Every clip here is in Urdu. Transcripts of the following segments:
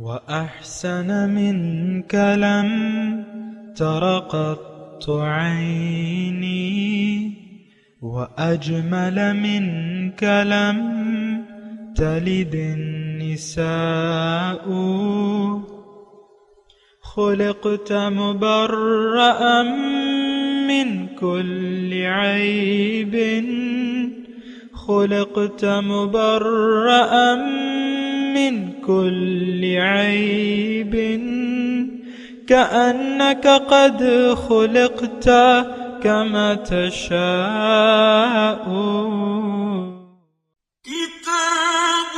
وأحسن منك لم تر قط عيني وأجمل منك لم تلد النساء خلقت مبرأ من كل عيب خلقت مبرأ من كل عيب كأنك قد خلقت كما تشاء كتاب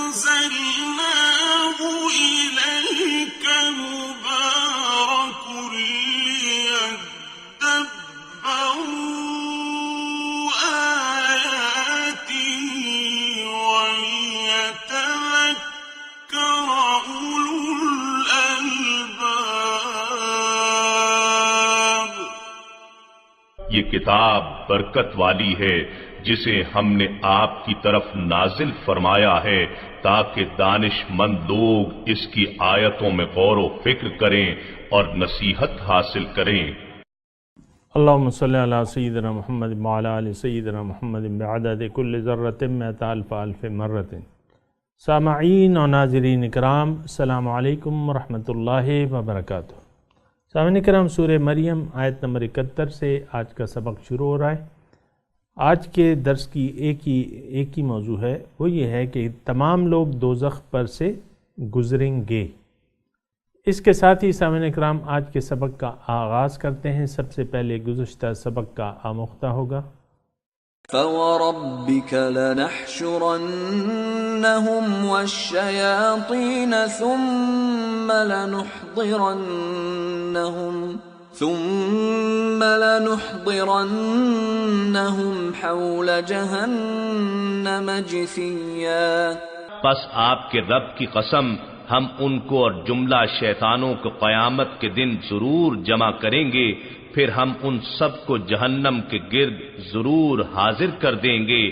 أنزلناه إليك مبارك ليدبروا آياته وليتذكر أولو الألباب. یہ کتاب برکت والی ہے جسے ہم نے آپ کی طرف نازل فرمایا ہے تاکہ دانش مند لوگ اس کی آیتوں میں غور و فکر کریں اور نصیحت حاصل کریں. اللہم صلی علی سیدنا محمد وعلی آل سیدنا محمد بعدد کل ذرۃ مئۃ الف الف مرۃ. سامعین اور ناظرین اکرام، السلام علیکم ورحمۃ اللہ وبرکاتہ. سامعین اکرام، سورہ مریم آیت نمبر 71 سے آج کا سبق شروع ہو رہا ہے. آج کے درس کی ایک ہی موضوع ہے، وہ یہ ہے کہ تمام لوگ دوزخ پر سے گزریں گے. اس کے ساتھ ہی سامعین اکرام آج کے سبق کا آغاز کرتے ہیں. سب سے پہلے گزشتہ سبق کا آموختہ ہوگا. فَوَرَبِّكَ لَنَحْشُرَنَّهُمْ وَالشَّيَاطِينَ ثُمَّ لَنُحْضِرَنَّهُمْ حَوْلَ جَهَنَّمَ جِثِيًّا. پس آپ کے رب کی قسم، ہم ان کو اور جملہ شیطانوں کو قیامت کے دن ضرور جمع کریں گے، پھر ہم ان سب کو جہنم کے گرد ضرور حاضر کر دیں گے،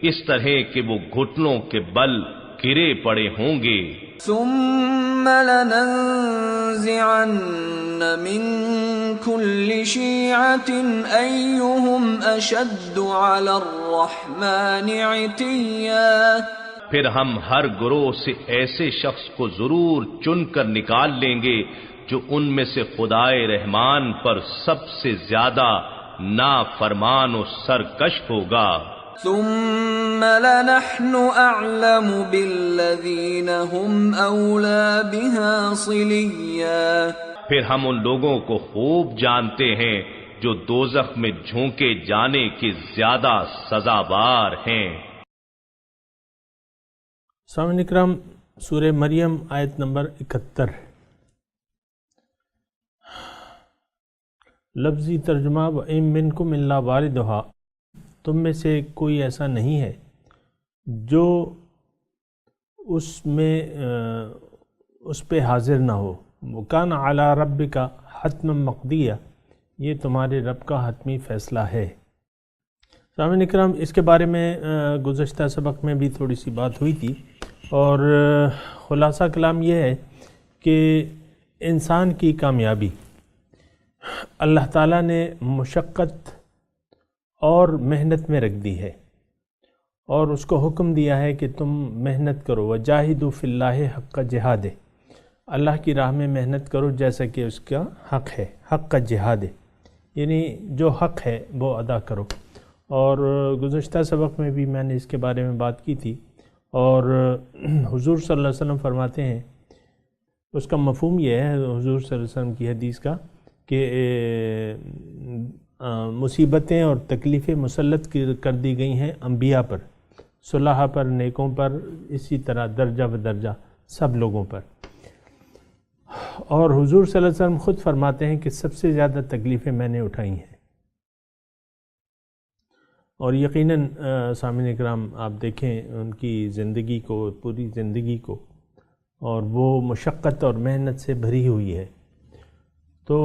اس طرح کہ وہ گھٹنوں کے بل گرے پڑے ہوں گے. ثُمَّ لَنَنزِعَنَّ مِن كُلِّ شِيعَةٍ أَيُّهُمْ أَشَدُّ عَلَى الرَّحْمَنِ عِتِيًّا. پھر ہم ہر گروہ سے ایسے شخص کو ضرور چن کر نکال لیں گے جو ان میں سے خدائے رحمان پر سب سے زیادہ نافرمان و سرکش ہوگا. ثُمَّ لَنَحْنُ أَعْلَمُ بِالَّذِينَ هُمْ أَوْلَى بِهَا صِلِيًّا. پھر ہم ان لوگوں کو خوب جانتے ہیں جو دوزخ میں جھونکے جانے کے زیادہ سزاوار ہیں. سامعین اکرام، سورہ مریم آیت نمبر 71. لفظی ترجمہ: وَإِن مِّنكُمْ إِلَّا وَارِدُهَا. تم میں سے کوئی ایسا نہیں ہے جو اس پہ حاضر نہ ہو. وَكَانَ عَلَىٰ رَبِّكَ حَتْمًا مَّقْضِيًّا. یہ تمہارے رب کا حتمی فیصلہ ہے. سامعین اکرام، اس کے بارے میں گزشتہ سبق میں بھی تھوڑی سی بات ہوئی تھی، اور خلاصہ کلام یہ ہے کہ انسان کی کامیابی اللہ تعالیٰ نے مشقت اور محنت میں رکھ دی ہے، اور اس کو حکم دیا ہے کہ تم محنت کرو. وَجَاهِدُوا فِي اللَّهِ حَقَّ جِهَادِهِ. اللہ کی راہ میں محنت کرو جیسا کہ اس کا حق ہے. حق جہاد، یعنی جو حق ہے وہ ادا کرو. اور گزشتہ سبق میں بھی میں نے اس کے بارے میں بات کی تھی، اور حضور صلی اللہ علیہ وسلم فرماتے ہیں، اس کا مفہوم یہ ہے حضور صلی اللہ علیہ وسلم کی حدیث کا، کہ مصیبتیں اور تکلیفیں مسلط کر دی گئی ہیں انبیاء پر، صلحاء پر، نیکوں پر، اسی طرح درجہ بدرجہ سب لوگوں پر. اور حضور صلی اللہ علیہ وسلم خود فرماتے ہیں کہ سب سے زیادہ تکلیفیں میں نے اٹھائی ہیں. اور یقیناً سامعین اکرام، آپ دیکھیں ان کی زندگی کو، پوری زندگی کو، اور وہ مشقت اور محنت سے بھری ہوئی ہے. تو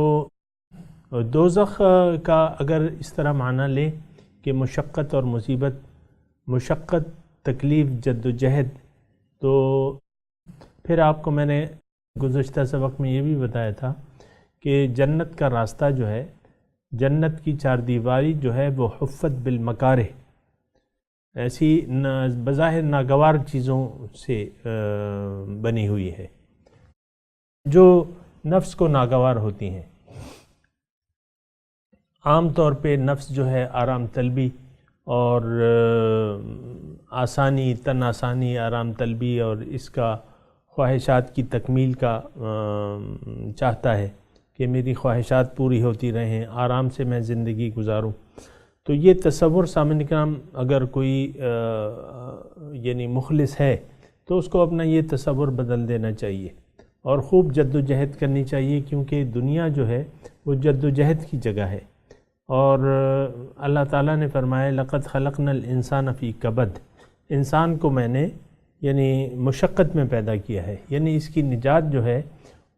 دوزخ کا اگر اس طرح معنی لیں کہ مشقت اور مصیبت، مشقت، تکلیف، جد و جہد، تو پھر آپ کو میں نے گزشتہ سبق میں یہ بھی بتایا تھا کہ جنت کا راستہ جو ہے، جنت کی چار دیواری جو ہے وہ حفت بالمکارہ، ایسی بظاہر ناگوار چیزوں سے بنی ہوئی ہے جو نفس کو ناگوار ہوتی ہیں۔ عام طور پہ نفس جو ہے آرام طلبی اور آسانی، تن آسانی، آرام طلبی اور اس کا خواہشات کی تکمیل کا چاہتا ہے کہ میری خواہشات پوری ہوتی رہیں، آرام سے میں زندگی گزاروں۔ تو یہ تصور سامعین کرام اگر کوئی یعنی مخلص ہے تو اس کو اپنا یہ تصور بدل دینا چاہیے اور خوب جد و جہد کرنی چاہیے، کیونکہ دنیا جو ہے وہ جد و جہد کی جگہ ہے۔ اور اللہ تعالیٰ نے فرمایا لقد خلقنا الانسان فی کبد، انسان کو میں نے یعنی مشقت میں پیدا کیا ہے، یعنی اس کی نجات جو ہے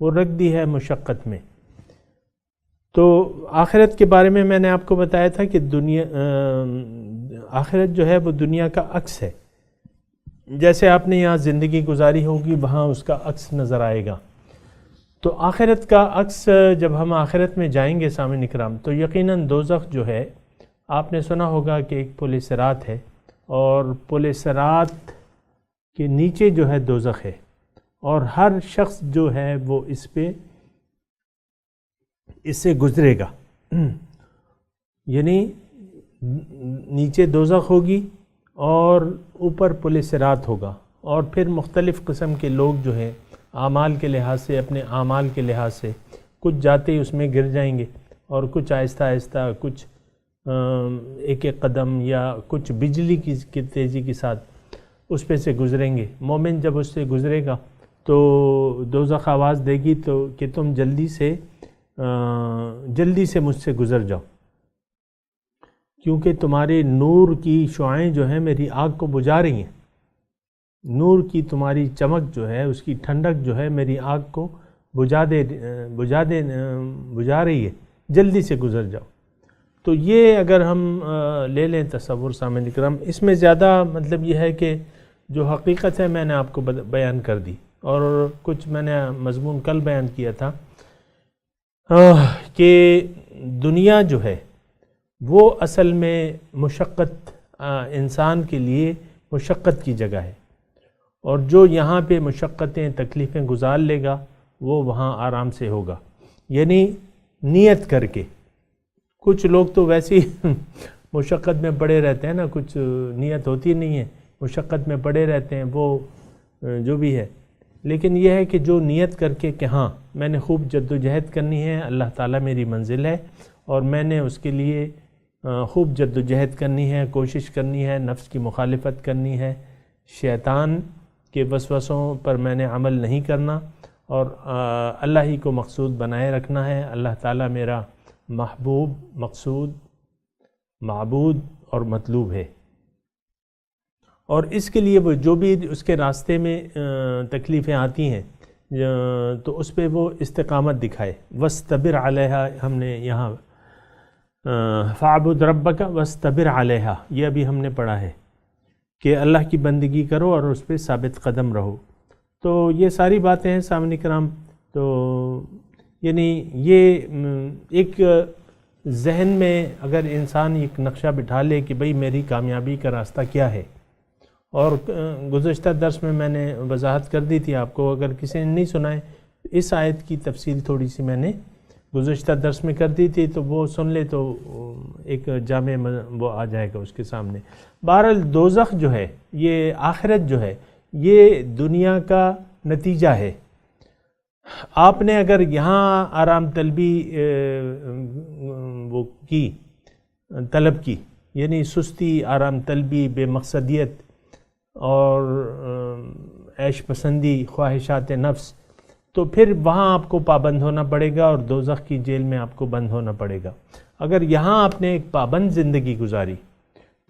وہ رکھ دی ہے مشقت میں۔ تو آخرت کے بارے میں نے آپ کو بتایا تھا کہ دنیا آخرت جو ہے وہ دنیا کا عکس ہے، جیسے آپ نے یہاں زندگی گزاری ہوگی وہاں اس کا عکس نظر آئے گا۔ تو آخرت کا عکس جب ہم آخرت میں جائیں گے سامعین اکرام تو یقیناً دوزخ جو ہے، آپ نے سنا ہوگا کہ ایک پل صراط ہے اور پل صراط کے نیچے جو ہے دوزخ ہے، اور ہر شخص جو ہے وہ اس سے گزرے گا، یعنی نیچے دوزخ ہوگی اور اوپر پل صراط ہوگا، اور پھر مختلف قسم کے لوگ جو ہیں اعمال کے لحاظ سے، اپنے اعمال کے لحاظ سے کچھ جاتے ہی اس میں گر جائیں گے اور کچھ آہستہ آہستہ، کچھ ایک ایک قدم یا کچھ بجلی کی تیزی کے ساتھ اس پہ سے گزریں گے۔ مومن جب اس سے گزرے گا تو دوزخ آواز دے گی تو کہ تم جلدی سے مجھ سے گزر جاؤ، کیونکہ تمہارے نور کی شعاعیں جو ہیں میری آگ کو بجھا رہی ہیں، نور کی تمہاری چمک جو ہے، اس کی ٹھنڈک جو ہے میری آگ کو بجھا رہی ہے، جلدی سے گزر جاؤ۔ تو یہ اگر ہم لے لیں تصور سامعین کرام، اس میں زیادہ مطلب یہ ہے کہ جو حقیقت ہے میں نے آپ کو بیان کر دی، اور کچھ میں نے مضمون کل بیان کیا تھا کہ دنیا جو ہے وہ اصل میں مشقت، انسان کے لیے مشقت کی جگہ ہے، اور جو یہاں پہ مشقتیں تکلیفیں گزار لے گا وہ وہاں آرام سے ہوگا، یعنی نیت کر کے۔ کچھ لوگ تو ویسے ہی مشقت میں پڑے رہتے ہیں نا، کچھ نیت ہوتی نہیں ہے، مشقت میں پڑے رہتے ہیں، وہ جو بھی ہے۔ لیکن یہ ہے کہ جو نیت کر کے کہ ہاں میں نے خوب جد و جہد کرنی ہے، اللہ تعالیٰ میری منزل ہے اور میں نے اس کے لیے خوب جد و جہد کرنی ہے، کوشش کرنی ہے، نفس کی مخالفت کرنی ہے، شیطان کے وسوسوں پر میں نے عمل نہیں کرنا، اور اللہ ہی کو مقصود بنائے رکھنا ہے۔ اللہ تعالیٰ میرا محبوب، مقصود، معبود اور مطلوب ہے، اور اس کے لیے وہ جو بھی اس کے راستے میں تکلیفیں آتی ہیں تو اس پہ وہ استقامت دکھائے۔ وَاسْتَبِرْ عَلَيْهَا، ہم نے یہاں فَاعْبُدْ رَبَّكَ وَاسْتَبِرْ عَلَيْهَا، یہ ابھی ہم نے پڑھا ہے کہ اللہ کی بندگی کرو اور اس پہ ثابت قدم رہو۔ تو یہ ساری باتیں ہیں سامعین کرام۔ تو یعنی یہ ایک ذہن میں اگر انسان ایک نقشہ بٹھا لے کہ بھئی میری کامیابی کا راستہ کیا ہے، اور گزشتہ درس میں نے وضاحت کر دی تھی آپ کو، اگر کسی نے نہیں سنا ہے اس آیت کی تفصیل تھوڑی سی میں نے گزشتہ درس میں کر دی تھی، تو وہ سن لے تو ایک جامع وہ آ جائے گا اس کے سامنے۔ بہرحال دوزخ جو ہے، یہ آخرت جو ہے، یہ دنیا کا نتیجہ ہے۔ آپ نے اگر یہاں آرام طلبی وہ کی، طلب کی، یعنی سستی، آرام طلبی، بے مقصدیت اور عیش پسندی، خواہشات نفس، تو پھر وہاں آپ کو پابند ہونا پڑے گا اور دوزخ کی جیل میں آپ کو بند ہونا پڑے گا۔ اگر یہاں آپ نے ایک پابند زندگی گزاری،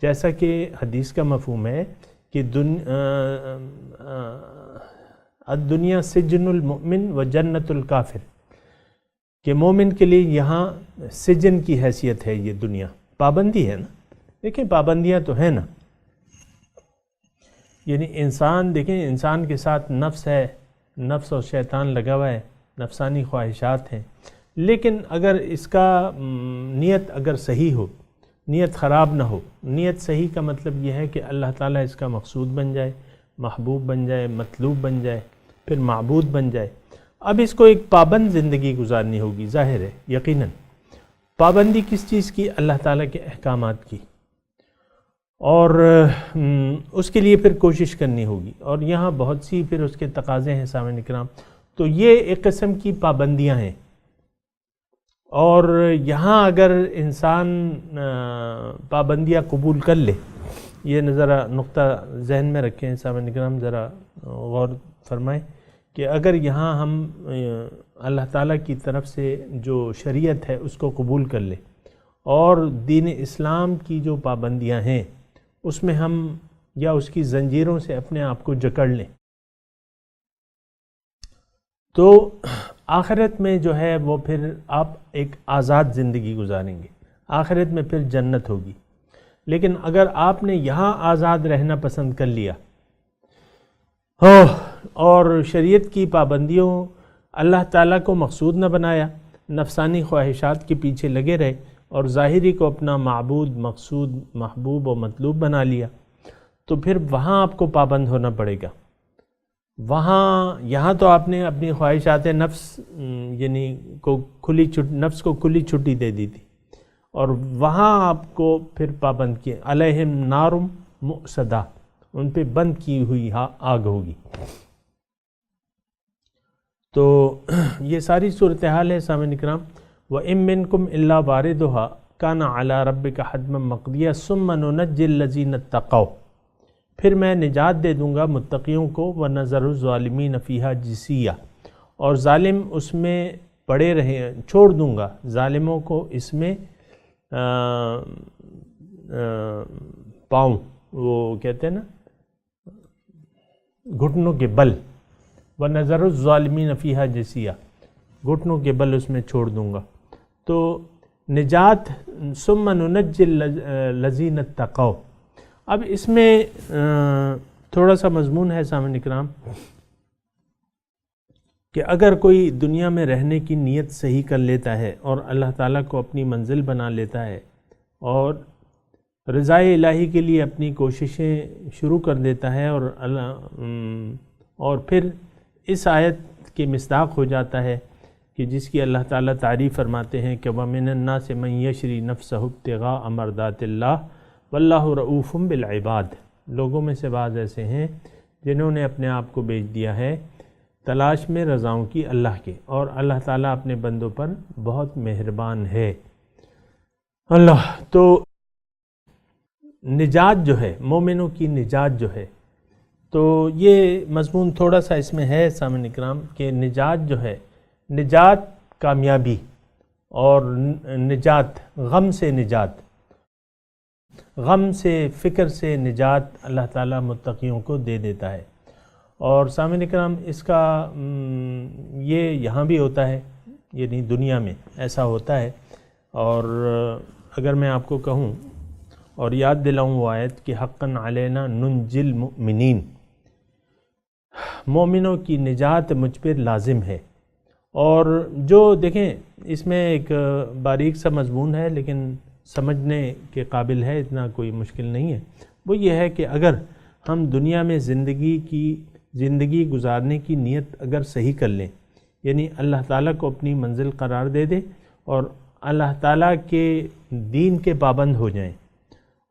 جیسا کہ حدیث کا مفہوم ہے کہ الدنیا سجن المؤمن و جنت الکافر، کہ مومن کے لیے یہاں سجن کی حیثیت ہے، یہ دنیا پابندی ہے نا۔ دیکھیں پابندیاں تو ہیں نا، یعنی انسان، دیکھیں انسان کے ساتھ نفس ہے، نفس اور شیطان لگا ہوا ہے، نفسانی خواہشات ہیں، لیکن اگر اس کا نیت اگر صحیح ہو، نیت خراب نہ ہو، نیت صحیح کا مطلب یہ ہے کہ اللہ تعالیٰ اس کا مقصود بن جائے، محبوب بن جائے، مطلوب بن جائے، پھر معبود بن جائے۔ اب اس کو ایک پابند زندگی گزارنی ہوگی، ظاہر ہے یقیناً۔ پابندی کس چیز کی؟ اللہ تعالیٰ کے احکامات کی، اور اس کے لیے پھر کوشش کرنی ہوگی، اور یہاں بہت سی پھر اس کے تقاضے ہیں سامعین اکرام۔ تو یہ ایک قسم کی پابندیاں ہیں، اور یہاں اگر انسان پابندیاں قبول کر لے، یہ ذرا نقطہ ذہن میں رکھیں سامعین اکرام، ذرا غور فرمائیں کہ اگر یہاں ہم اللہ تعالیٰ کی طرف سے جو شریعت ہے اس کو قبول کر لیں، اور دین اسلام کی جو پابندیاں ہیں اس میں ہم یا اس کی زنجیروں سے اپنے آپ کو جکڑ لیں، تو آخرت میں جو ہے وہ پھر آپ ایک آزاد زندگی گزاریں گے، آخرت میں پھر جنت ہوگی۔ لیکن اگر آپ نے یہاں آزاد رہنا پسند کر لیا اور شریعت کی پابندیوں اللہ تعالیٰ کو مقصود نہ بنایا، نفسانی خواہشات کے پیچھے لگے رہے اور ظاہری کو اپنا معبود، مقصود، محبوب و مطلوب بنا لیا، تو پھر وہاں آپ کو پابند ہونا پڑے گا۔ یہاں تو آپ نے اپنی خواہشات نفس یعنی نفس کو کھلی چھٹی دے دی تھی، اور وہاں آپ کو پھر پابند کیا، علیہم نارم مؤصدہ، ان پہ بند کی ہوئی آگ ہوگی۔ تو یہ ساری صورتحال ہے سامعین اکرام۔ وَإِن مِّنكُمْ إِلَّا وَارِدُهَا كَانَ عَلَىٰ رَبِّكَ حَتْمًا مَّقْضِيًّا ثُمَّ نُنَجِّي الَّذِينَ اتَّقَوْا، پھر میں نجات دے دوں گا متقیوں کو، وَنَذَرُ الظَّالِمِينَ فِيهَا جِثِيًّا، اور ظالم اس میں پڑے رہے، چھوڑ دوں گا ظالموں کو اس میں پاؤں، وہ کہتے ہیں نا گھٹنوں کے بل، وَنَذَرُ الظَّالِمِينَ فِيهَا جِثِيًّا، گھٹنوں کے بل اس میں چھوڑ دوں گا۔ تو نجات، ثُمَّ نُنَجِّي الَّذِينَ اتَّقَوْا، اب اس میں تھوڑا سا مضمون ہے سامعین اکرام کہ اگر کوئی دنیا میں رہنے کی نیت صحیح کر لیتا ہے اور اللہ تعالیٰ کو اپنی منزل بنا لیتا ہے اور رضائے الہی کے لیے اپنی کوششیں شروع کر دیتا ہے، اور پھر اس آیت کے مصداق ہو جاتا ہے کہ جس کی اللہ تعالیٰ تعریف فرماتے ہیں کہ وَمِنَ النَّاسِ مَن يَشْرِي نَفْسَهُ ابْتِغَاءَ مَرْضَاتِ اللَّهِ وَاللَّهُ رَءُوفٌ بِالْعِبَادِ، لوگوں میں سے بعض ایسے ہیں جنہوں نے اپنے آپ کو بیچ دیا ہے تلاش میں رضاؤں کی اللہ کے، اور اللہ تعالیٰ اپنے بندوں پر بہت مہربان ہے۔ اللہ تو نجات جو ہے، مومنوں کی نجات جو ہے، تو یہ مضمون تھوڑا سا اس میں ہے سامعین اکرام کہ نجات جو ہے، نجات کامیابی، اور نجات غم سے، نجات غم سے، فکر سے نجات اللہ تعالیٰ متقیوں کو دے دیتا ہے۔ اور سامعین اکرام اس کا یہ یہاں بھی ہوتا ہے، یعنی دنیا میں ایسا ہوتا ہے۔ اور اگر میں آپ کو کہوں اور یاد دلاؤں وہ آیت کہ حقاً علینا ننجی المؤمنین، مومنوں کی نجات مجھ پر لازم ہے۔ اور جو دیکھیں اس میں ایک باریک سا مضمون ہے لیکن سمجھنے کے قابل ہے، اتنا کوئی مشکل نہیں ہے۔ وہ یہ ہے کہ اگر ہم دنیا میں زندگی گزارنے کی نیت اگر صحیح کر لیں، یعنی اللہ تعالیٰ کو اپنی منزل قرار دے دیں اور اللہ تعالیٰ کے دین کے پابند ہو جائیں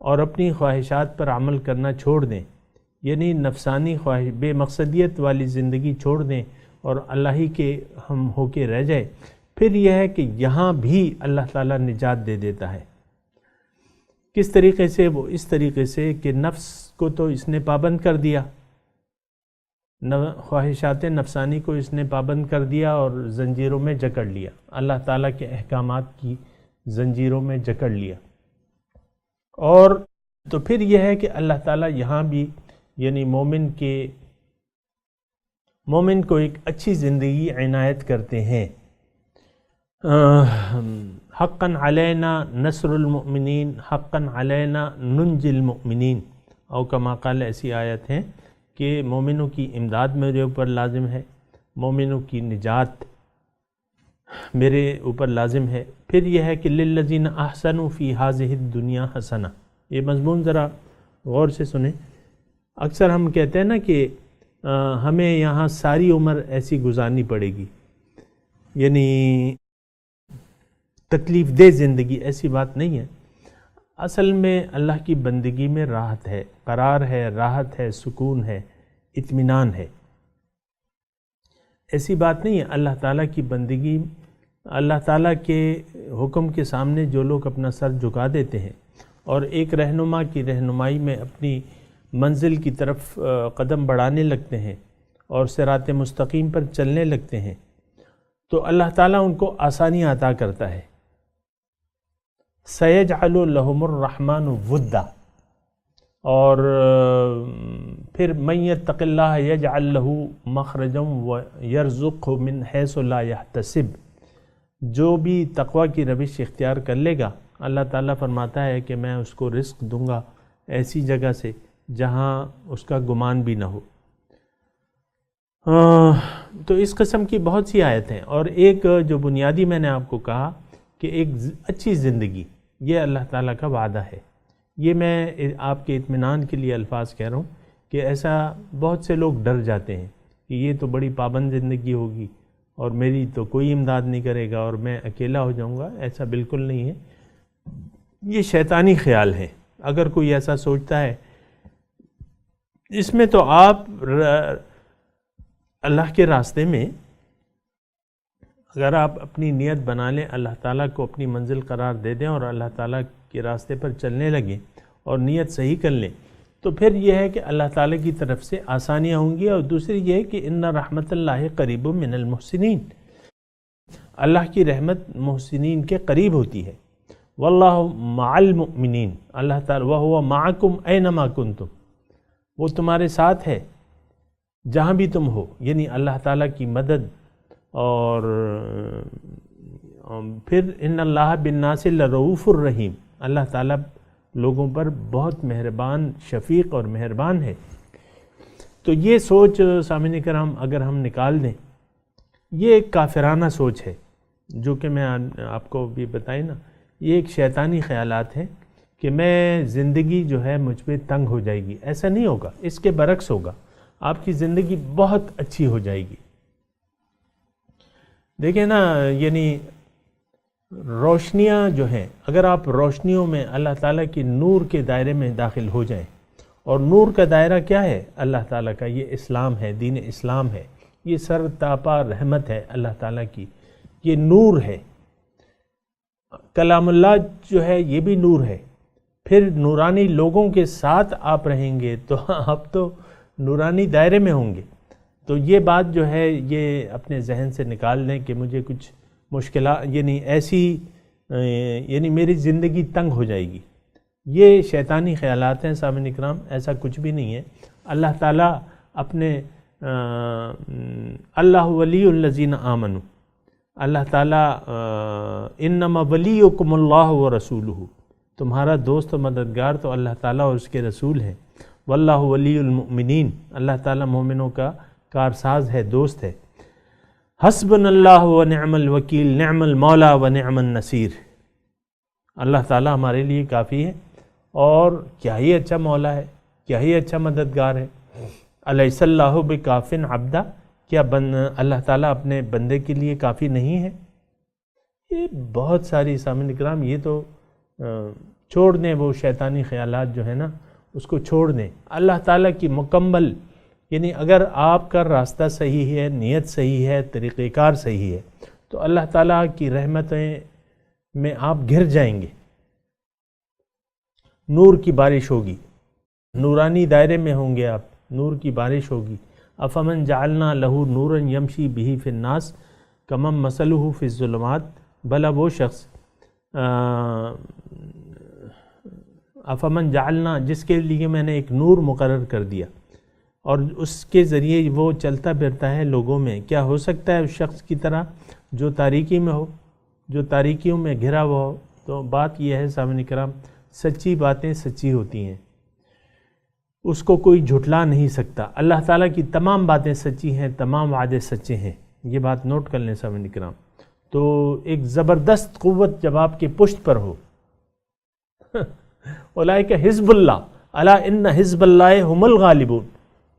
اور اپنی خواہشات پر عمل کرنا چھوڑ دیں، یعنی نفسانی خواہش، بے مقصدیت والی زندگی چھوڑ دیں اور اللہ ہی کے ہم ہو کے رہ جائیں، پھر یہ ہے کہ یہاں بھی اللہ تعالیٰ نجات دے دیتا ہے۔ کس طریقے سے؟ وہ اس طریقے سے کہ نفس کو تو اس نے پابند کر دیا، خواہشات نفسانی کو اس نے پابند کر دیا اور زنجیروں میں جکڑ لیا، اللہ تعالیٰ کے احکامات کی زنجیروں میں جکڑ لیا۔ اور تو پھر یہ ہے کہ اللہ تعالیٰ یہاں بھی یعنی مومن کو ایک اچھی زندگی عنایت کرتے ہیں۔ حقاً علینا نصر المؤمنین، حقاً علینا ننجی المؤمنین، او کما قال، ایسی آیت ہیں کہ مومنوں کی امداد میرے اوپر لازم ہے، مومنوں کی نجات میرے اوپر لازم ہے۔ پھر یہ ہے کہ للذین احسنوا فی ھذہ الدنیا حسنہ، یہ مضمون ذرا غور سے سنیں۔ اکثر ہم کہتے ہیں نا کہ ہمیں یہاں ساری عمر ایسی گزارنی پڑے گی، یعنی تکلیف دہ زندگی، ایسی بات نہیں ہے۔ اصل میں اللہ کی بندگی میں راحت ہے، قرار ہے، راحت ہے، سکون ہے، اطمینان ہے، ایسی بات نہیں ہے۔ اللہ تعالیٰ کی بندگی، اللہ تعالیٰ کے حکم کے سامنے جو لوگ اپنا سر جھکا دیتے ہیں اور ایک رہنما کی رہنمائی میں اپنی منزل کی طرف قدم بڑھانے لگتے ہیں اور صراط مستقیم پر چلنے لگتے ہیں، تو اللہ تعالیٰ ان کو آسانی عطا کرتا ہے۔ سَيَجْعَلُ لَهُمُ الرَّحْمَنُ وُدًّا، اور پھر مَن يَتَّقِ اللَّهَ يَجْعَل لَهُ مَخْرَجًا وَيَرْزُقْهُ مِنْ حَيْثُ لَا يَحْتَسِبُ، جو بھی تقوی کی روش اختیار کر لے گا اللہ تعالیٰ فرماتا ہے کہ میں اس کو رزق دوں گا ایسی جگہ سے جہاں اس کا گمان بھی نہ ہو۔ تو اس قسم کی بہت سی آیتیں ہیں، اور ایک جو بنیادی میں نے آپ کو کہا کہ ایک اچھی زندگی، یہ اللہ تعالیٰ کا وعدہ ہے۔ یہ میں آپ کے اطمینان کے لیے الفاظ کہہ رہا ہوں کہ ایسا بہت سے لوگ ڈر جاتے ہیں کہ یہ تو بڑی پابند زندگی ہوگی اور میری تو کوئی امداد نہیں کرے گا اور میں اکیلا ہو جاؤں گا۔ ایسا بالکل نہیں ہے، یہ شیطانی خیال ہے۔ اگر کوئی ایسا سوچتا ہے، اس میں تو آپ اللہ کے راستے میں اگر آپ اپنی نیت بنا لیں، اللہ تعالیٰ کو اپنی منزل قرار دے دیں اور اللہ تعالیٰ کے راستے پر چلنے لگیں اور نیت صحیح کر لیں، تو پھر یہ ہے کہ اللہ تعالیٰ کی طرف سے آسانیاں ہوں گی۔ اور دوسری یہ ہے کہ ان رحمت اللہ قریب من المحسنین، اللہ کی رحمت محسنین کے قریب ہوتی ہے۔ واللہ مع المؤمنین، اللہ تعالیٰ وہو معکم اینما کنتم، وہ تمہارے ساتھ ہے جہاں بھی تم ہو، یعنی اللہ تعالیٰ کی مدد۔ اور پھر ان اللہ بالناس لرؤوف الرحیم، اللہ تعالیٰ لوگوں پر بہت مہربان، شفیق اور مہربان ہے۔ تو یہ سوچ سامعین کرام اگر ہم نکال دیں، یہ ایک کافرانہ سوچ ہے، جو کہ میں آپ کو بھی بتائی نا، یہ ایک شیطانی خیالات ہیں کہ میں زندگی جو ہے مجھ پہ تنگ ہو جائے گی۔ ایسا نہیں ہوگا، اس کے برعکس ہوگا، آپ کی زندگی بہت اچھی ہو جائے گی۔ دیکھیں نا، یعنی روشنیاں جو ہیں، اگر آپ روشنیوں میں اللہ تعالیٰ کی نور کے دائرے میں داخل ہو جائیں، اور نور کا دائرہ کیا ہے؟ اللہ تعالیٰ کا، یہ اسلام ہے، دین اسلام ہے، یہ سر تاپا رحمت ہے اللہ تعالیٰ کی، یہ نور ہے۔ کلام اللہ جو ہے یہ بھی نور ہے۔ پھر نورانی لوگوں کے ساتھ آپ رہیں گے تو آپ تو نورانی دائرے میں ہوں گے۔ تو یہ بات جو ہے یہ اپنے ذہن سے نکال دیں کہ مجھے کچھ مشکلات، یعنی ایسی، یعنی میری زندگی تنگ ہو جائے گی، یہ شیطانی خیالات ہیں سامعین اکرام، ایسا کچھ بھی نہیں ہے۔ اللہ تعالیٰ اپنے اللہ ولی الذین آمنوا، اللہ تعالیٰ انما ولیکم اللہ ورسولہ، تمہارا دوست و مددگار تو اللہ تعالیٰ اور اس کے رسول ہیں۔ واللہ ولی المؤمنین، اللہ تعالیٰ مومنوں کا کارساز ہے، دوست ہے۔ حسبنا اللہ و نعم الوکیل، نعم المولا و نعم النصیر، اللہ تعالیٰ ہمارے لیے کافی ہے اور کیا ہی اچھا مولا ہے، کیا ہی اچھا مددگار ہے۔ الیس اللہ بکاف عبدا، کیا اللہ تعالیٰ اپنے بندے کے لیے کافی نہیں ہے؟ یہ بہت ساری سامعین کرام، یہ تو چھوڑ دیں، وہ شیطانی خیالات جو ہے نا اس کو چھوڑ دیں۔ اللہ تعالیٰ کی مکمل، یعنی اگر آپ کا راستہ صحیح ہے، نیت صحیح ہے، طریقہ کار صحیح ہے، تو اللہ تعالیٰ کی رحمتیں میں آپ گر جائیں گے، نور کی بارش ہوگی، نورانی دائرے میں ہوں گے آپ، نور کی بارش ہوگی۔ افمن جعلنا لہو نورا یمشی بہ فی الناس کمن مثلہ فی الظلمات، بھلا وہ شخص افمن جعلنا، جس کے لیے میں نے ایک نور مقرر کر دیا اور اس کے ذریعے وہ چلتا پھرتا ہے لوگوں میں، کیا ہو سکتا ہے اس شخص کی طرح جو تاریکی میں ہو، جو تاریکیوں میں گھرا ہوا ہو؟ تو بات یہ ہے سامعین کرام، سچی باتیں سچی ہوتی ہیں۔ اس کو کوئی جھٹلا نہیں سکتا۔ اللہ تعالیٰ کی تمام باتیں سچی ہیں، تمام وعدے سچے ہیں، یہ بات نوٹ کر لیں سامعین کرام۔ تو ایک زبردست قوت جب آپ کے پشت پر ہو، اولئک حزب اللہ الا ان حزب اللہ هم الغالبون،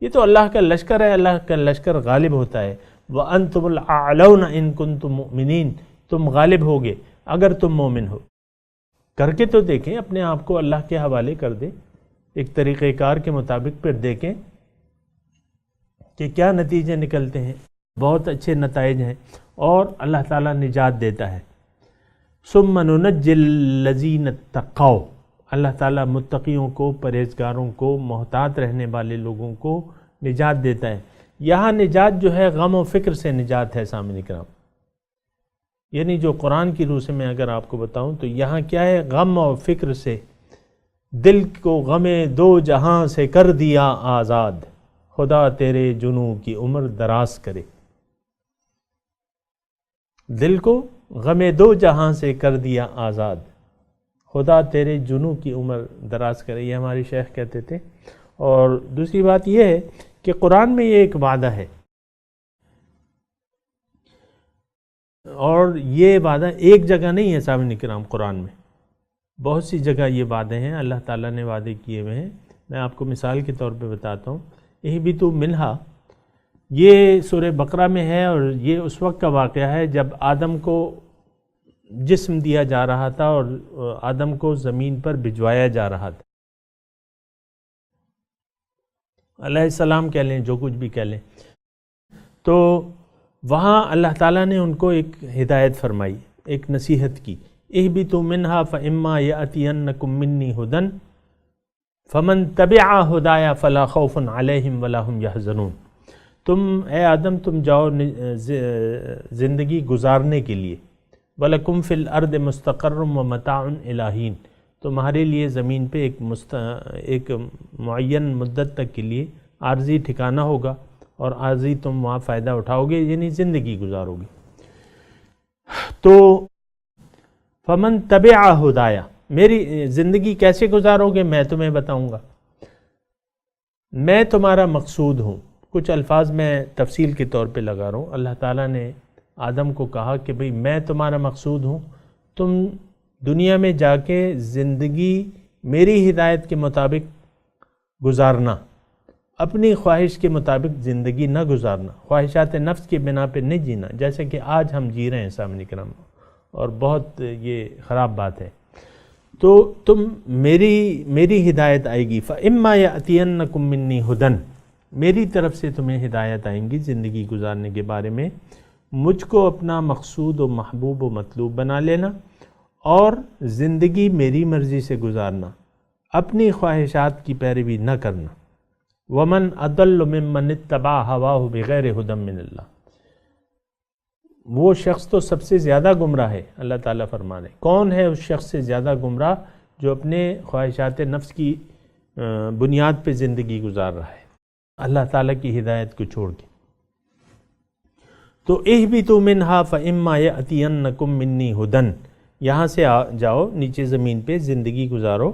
یہ تو اللہ کا لشکر ہے، اللہ کا لشکر غالب ہوتا ہے۔ وَأَنْتُمُ الْأَعْلَوْنَ إِن كُنْتُم مُؤْمِنِينَ، تم غالب ہوگے اگر تم مومن ہو۔ کر کے تو دیکھیں، اپنے آپ کو اللہ کے حوالے کر دیں، ایک طریقہ کار کے مطابق، پھر دیکھیں کہ کیا نتیجے نکلتے ہیں۔ بہت اچھے نتائج ہیں اور اللہ تعالیٰ نجات دیتا ہے۔ ثُمَّ نُنَجِّي الَّذِينَ اتَّقَوْا، اللہ تعالیٰ متقیوں کو، پرہیزگاروں کو، محتاط رہنے والے لوگوں کو نجات دیتا ہے۔ یہاں نجات جو ہے غم و فکر سے نجات ہے سامعین کرام، یعنی جو قرآن کی روح سے میں اگر آپ کو بتاؤں تو یہاں کیا ہے، غم و فکر سے، دل کو غم دو جہاں سے کر دیا آزاد، خدا تیرے جنوں کی عمر دراز کرے۔ دل کو غم دو جہاں سے کر دیا آزاد، خدا تیرے جنوں کی عمر دراز کرے، یہ ہمارے شیخ کہتے تھے۔ اور دوسری بات یہ ہے کہ قرآن میں یہ ایک وعدہ ہے، اور یہ وعدہ ایک جگہ نہیں ہے سامعین کرام، قرآن میں بہت سی جگہ یہ وعدے ہیں، اللہ تعالیٰ نے وعدے کیے ہوئے ہیں۔ میں آپ کو مثال کے طور پہ بتاتا ہوں، اہبطوا منہا، یہ سورہ بقرہ میں ہے، اور یہ اس وقت کا واقعہ ہے جب آدم کو جسم دیا جا رہا تھا اور آدم کو زمین پر بھجوایا جا رہا تھا، علیہ السلام کہہ لیں، جو کچھ بھی کہہ لیں۔ تو وہاں اللہ تعالیٰ نے ان کو ایک ہدایت فرمائی، ایک نصیحت کی، اہبطوا منہا فإما یأتینکم منی ھدی فمن تبع ھدایا فلا خوف علیہم ولا ھم یحزنون۔ تم اے آدم تم جاؤ زندگی گزارنے کے لیے، وَلَكُمْ فِي الْأَرْضِ مُسْتَقَرٌّ وَمَتَاعٌ إِلَىٰ حِینٍ، تمہارے لیے زمین پہ ایک معین مدت تک کے لیے عارضی ٹھکانہ ہوگا، اور عارضی تم وہاں فائدہ اٹھاؤ گے، یعنی زندگی گزارو گے۔ تو فمن تبع ہدایا، میری زندگی کیسے گزارو گے میں تمہیں بتاؤں گا، میں تمہارا مقصود ہوں۔ کچھ الفاظ میں تفصیل کے طور پہ لگا رہا ہوں۔ اللہ تعالیٰ نے آدم کو کہا کہ بھئی میں تمہارا مقصود ہوں، تم دنیا میں جا کے زندگی میری ہدایت کے مطابق گزارنا، اپنی خواہش کے مطابق زندگی نہ گزارنا، خواہشات نفس کی بنا پہ نہیں جینا، جیسے کہ آج ہم جی رہے ہیں سامنے کرام، اور بہت یہ خراب بات ہے۔ تو تم میری ہدایت آئے گی، فَإِمَّا يَأْتِيَنَّكُم مِّنِّي ھُدًى، میری طرف سے تمہیں ہدایت آئیں گی زندگی گزارنے کے بارے میں، مجھ کو اپنا مقصود و محبوب و مطلوب بنا لینا، اور زندگی میری مرضی سے گزارنا، اپنی خواہشات کی پیروی نہ کرنا۔ وَمَنْ أَضَلُّ مِمَّنِ اتَّبَعَ هَوَاهُ بِغَيْرِ هُدًى مِّنَ اللَّهِ، وہ شخص تو سب سے زیادہ گمراہ ہے، اللہ تعالیٰ فرمانے کون ہے اس شخص سے زیادہ گمراہ جو اپنے خواہشات نفس کی بنیاد پہ زندگی گزار رہا ہے اللہ تعالیٰ کی ہدایت کو چھوڑ کے۔ تو اہبطوا منہا فإما یأتینکم منی ھدی، یہاں سے جاؤ نیچے زمین پہ زندگی گزارو،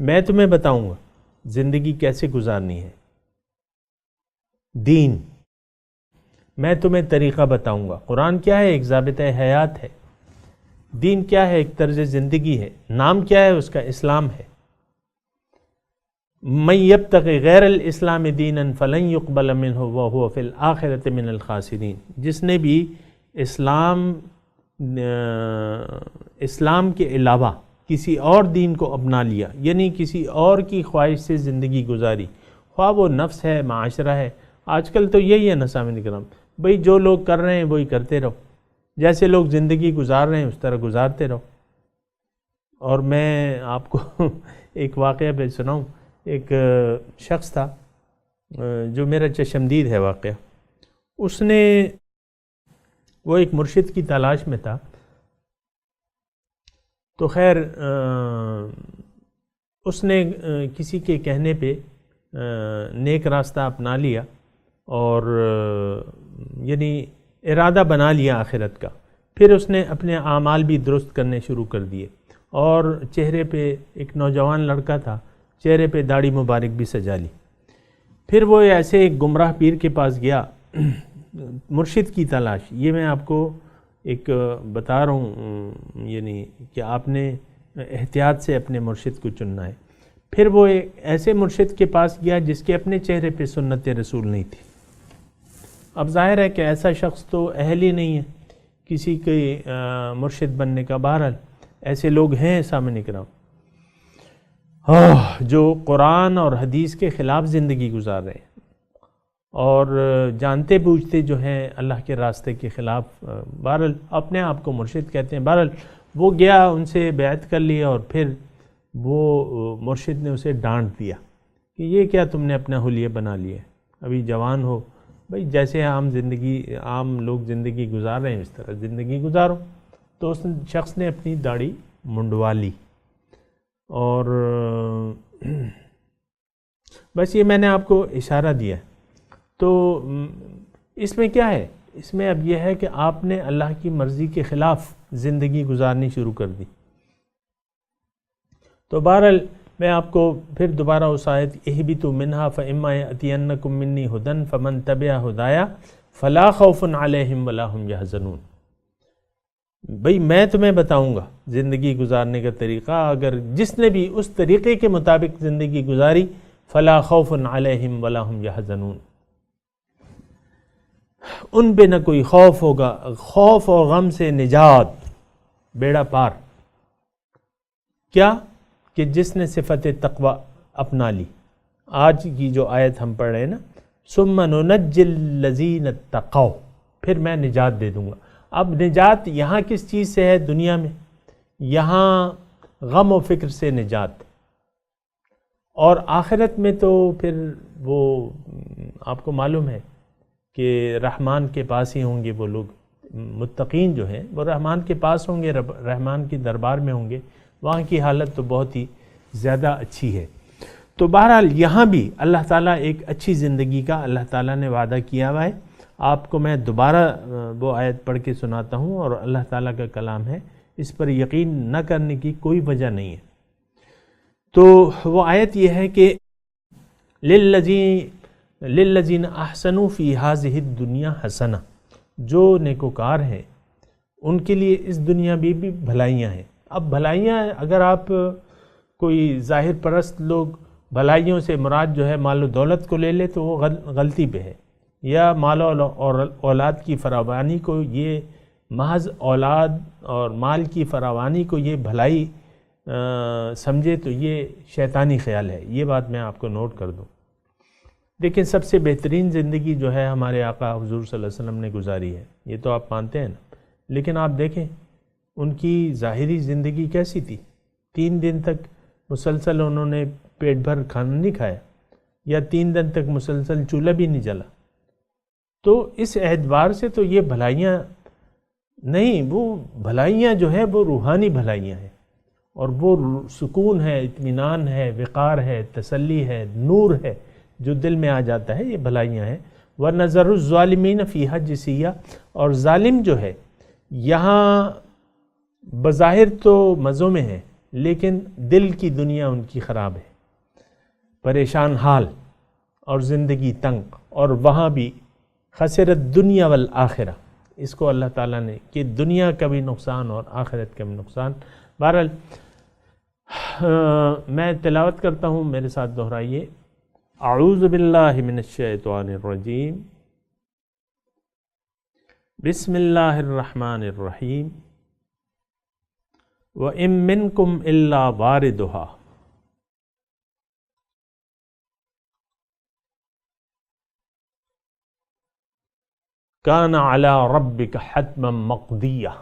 میں تمہیں بتاؤں گا زندگی کیسے گزارنی ہے، دین میں تمہیں طریقہ بتاؤں گا۔ قرآن کیا ہے؟ ایک ضابطہ حیات ہے۔ دین کیا ہے؟ ایک طرز زندگی ہے۔ نام کیا ہے اس کا؟ اسلام ہے۔ من یبتغی غیر الاسلام دینا فلن یقبل منہ وہو فی الآخرۃ من الخاسرین، جس نے بھی اسلام کے علاوہ کسی اور دین کو اپنا لیا، یعنی کسی اور کی خواہش سے زندگی گزاری، خواہ وہ نفس ہے، معاشرہ ہے۔ آج کل تو یہی ہے نا سامعین کرام، بھئی جو لوگ کر رہے ہیں وہی کرتے رہو، جیسے لوگ زندگی گزار رہے ہیں اس طرح گزارتے رہو۔ اور میں آپ کو ایک واقعہ پہ سناؤں، ایک شخص تھا جو میرا چشمدید ہے واقعہ، اس نے وہ ایک مرشد کی تلاش میں تھا، تو خیر اس نے کسی کے کہنے پہ نیک راستہ اپنا لیا، اور یعنی ارادہ بنا لیا آخرت کا۔ پھر اس نے اپنے اعمال بھی درست کرنے شروع کر دیے، اور چہرے پہ ایک نوجوان لڑکا تھا، چہرے پہ داڑھی مبارک بھی سجا لی، پھر وہ ایسے ایک گمراہ پیر کے پاس گیا، مرشد کی تلاش. یہ میں آپ کو ایک بتا رہا ہوں، یعنی کہ آپ نے احتیاط سے اپنے مرشد کو چننا ہے. پھر وہ ایک ایسے مرشد کے پاس گیا جس کے اپنے چہرے پہ سنت رسول نہیں تھی. اب ظاہر ہے کہ ایسا شخص تو اہل ہی نہیں ہے کسی کے مرشد بننے کا. بہرحال ایسے لوگ ہیں سامنے کرام جو قرآن اور حدیث کے خلاف زندگی گزار رہے ہیں اور جانتے بوجھتے جو ہیں اللہ کے راستے کے خلاف، بہرحال اپنے آپ کو مرشد کہتے ہیں. بہرحال وہ گیا، ان سے بیعت کر لیا، اور پھر وہ مرشد نے اسے ڈانٹ دیا کہ یہ کیا تم نے اپنا حلیہ بنا لیا، ابھی جوان ہو، بھئی جیسے عام لوگ زندگی گزار رہے ہیں اس طرح زندگی گزارو. تو اس شخص نے اپنی داڑھی منڈوا لی، اور بس یہ میں نے آپ کو اشارہ دیا. تو اس میں کیا ہے؟ اس میں اب یہ ہے کہ آپ نے اللہ کی مرضی کے خلاف زندگی گزارنی شروع کر دی. تو بہرحال میں آپ کو پھر دوبارہ اس آیت اہبطوا منہا فإما یأتینکم منی ھدی فمن تبع ھدایا فلا خوف علیہم ولا ھم یحزنون. بھئی میں تمہیں بتاؤں گا زندگی گزارنے کا طریقہ، اگر جس نے بھی اس طریقے کے مطابق زندگی گزاری فلا خوف علیہم ولا ھم یحزنون، ان پہ نہ کوئی خوف ہوگا، خوف اور غم سے نجات، بیڑا پار. کیا کہ جس نے صفت تقوی اپنا لی. آج کی جو آیت ہم پڑھ رہے ہیں نا، ثم ننجی الذین اتقوا، پھر میں نجات دے دوں گا. اب نجات یہاں کس چیز سے ہے دنیا میں؟ یہاں غم و فکر سے نجات، اور آخرت میں تو پھر وہ آپ کو معلوم ہے کہ رحمان کے پاس ہی ہوں گے وہ لوگ. متقین جو ہیں وہ رحمان کے پاس ہوں گے، رحمان کے دربار میں ہوں گے، وہاں کی حالت تو بہت ہی زیادہ اچھی ہے. تو بہرحال یہاں بھی اللہ تعالیٰ ایک اچھی زندگی کا اللہ تعالیٰ نے وعدہ کیا ہوا ہے. آپ کو میں دوبارہ وہ آیت پڑھ کے سناتا ہوں، اور اللہ تعالیٰ کا کلام ہے، اس پر یقین نہ کرنے کی کوئی وجہ نہیں ہے. تو وہ آیت یہ ہے کہ للذین احسنوا فی ھذہ الدنیا حسنہ، جو نیکوکار ہیں ان کے لیے اس دنیا میں بھی بھلائیاں ہیں. اب بھلائیاں اگر آپ کوئی ظاہر پرست لوگ بھلائیوں سے مراد جو ہے مال و دولت کو لے لے تو وہ غلطی پہ ہے، یا مال اور اولاد کی فراوانی کو، یہ محض اولاد اور مال کی فراوانی کو یہ بھلائی سمجھے تو یہ شیطانی خیال ہے. یہ بات میں آپ کو نوٹ کر دوں. دیکھیں سب سے بہترین زندگی جو ہے ہمارے آقا حضور صلی اللہ علیہ وسلم نے گزاری ہے، یہ تو آپ مانتے ہیں نا. لیکن آپ دیکھیں ان کی ظاہری زندگی کیسی تھی. 3 دن تک مسلسل انہوں نے پیٹ بھر کھانا نہیں کھایا، یا 3 دن تک مسلسل چولہا بھی نہیں جلا. تو اس اعتبار سے تو یہ بھلائیاں نہیں، وہ بھلائیاں جو ہے وہ روحانی بھلائیاں ہیں، اور وہ سکون ہے، اطمینان ہے، وقار ہے، تسلی ہے، نور ہے جو دل میں آ جاتا ہے، یہ بھلائیاں ہیں. وَنَظَرُ الظَّالِمِينَ فِيهَا جِثِيًّا، اور ظالم جو ہے یہاں بظاہر تو مزوں میں ہے لیکن دل کی دنیا ان کی خراب ہے، پریشان حال اور زندگی تنگ، اور وہاں بھی خسرت دنیا والآخرہ. اس کو اللہ تعالیٰ نے کہ دنیا کا بھی نقصان اور آخرت کا بھی نقصان. بہرحال میں تلاوت کرتا ہوں، میرے ساتھ دہرائیے. اعوذ باللہ من الشیطان الرجیم، بسم اللہ الرحمن الرحیم. وَإِن مِّنكُمْ إِلَّا وَارِدُهَا كَانَ عَلَى رَبِّكَ حَتْمًا مَّقْضِيًّا.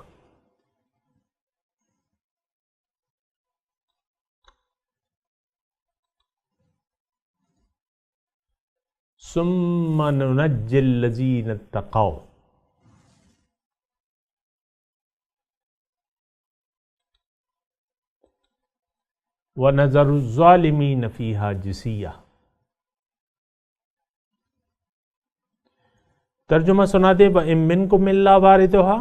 ثُمَّ نُنَجِّي الَّذِينَ اتَّقَوْا وَنَذَرُ الظَّالِمِينَ فِيهَا جِثِيًّا. ترجمہ سنا دے. وَإِن مِّنكُمْ إِلَّا وَارِدُهَا،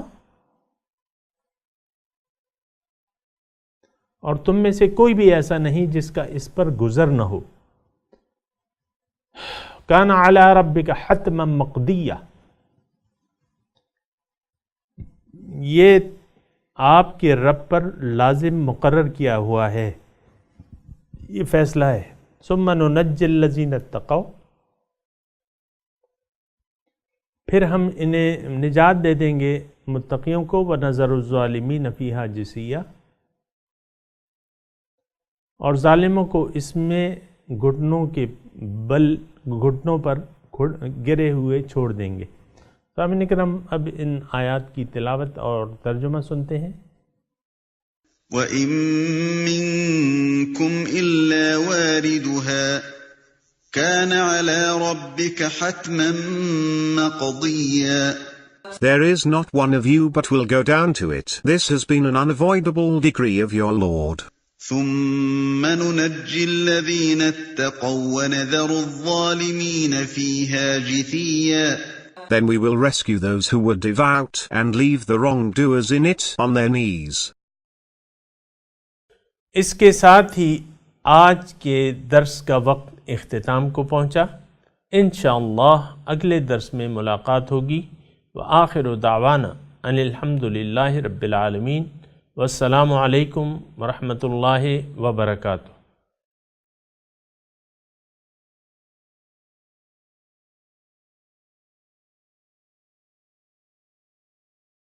اور تم میں سے کوئی بھی ایسا نہیں جس کا اس پر گزر نہ ہو. کان علی ربک حتما مقضیہ، یہ آپ کے رب پر لازم مقرر کیا ہوا ہے، یہ فیصلہ ہے۔ ثم ننجی الذین اتقوا، پھر ہم انہیں نجات دے دیں گے متقیوں کو، ونذر الظالمین فیہا جثیا، اور ظالموں کو اس میں گھٹنوں کے بل گھٹنوں پر گرے ہوئے چھوڑ دیں گے۔ سامعین اکرام، اب ان آیات کی تلاوت اور ترجمہ سنتے ہیں۔ وَإِن مِّنكُمْ إِلَّا وَارِدُهَا كَانَ عَلَى رَبِّكَ حَتْمًا مَّقْضِيًّا. There is not one of you but will go down to it. This has been an unavoidable decree of your Lord. ثُمَّ نُنَجِّي الَّذِينَ اتَّقَوْا وَنَذَرُ الظَّالِمِينَ فِيهَا جِثِيًّا. Then we will rescue those who were devout and leave the wrongdoers in it on their knees. اس کے ساتھ ہی آج کے درس کا وقت اختتام کو پہنچا۔ انشاءاللہ اگلے درس میں ملاقات ہوگی۔ وآخر دعوانا ان الحمد للہ رب العالمین، والسلام علیکم ورحمۃ اللہ وبرکاتہ۔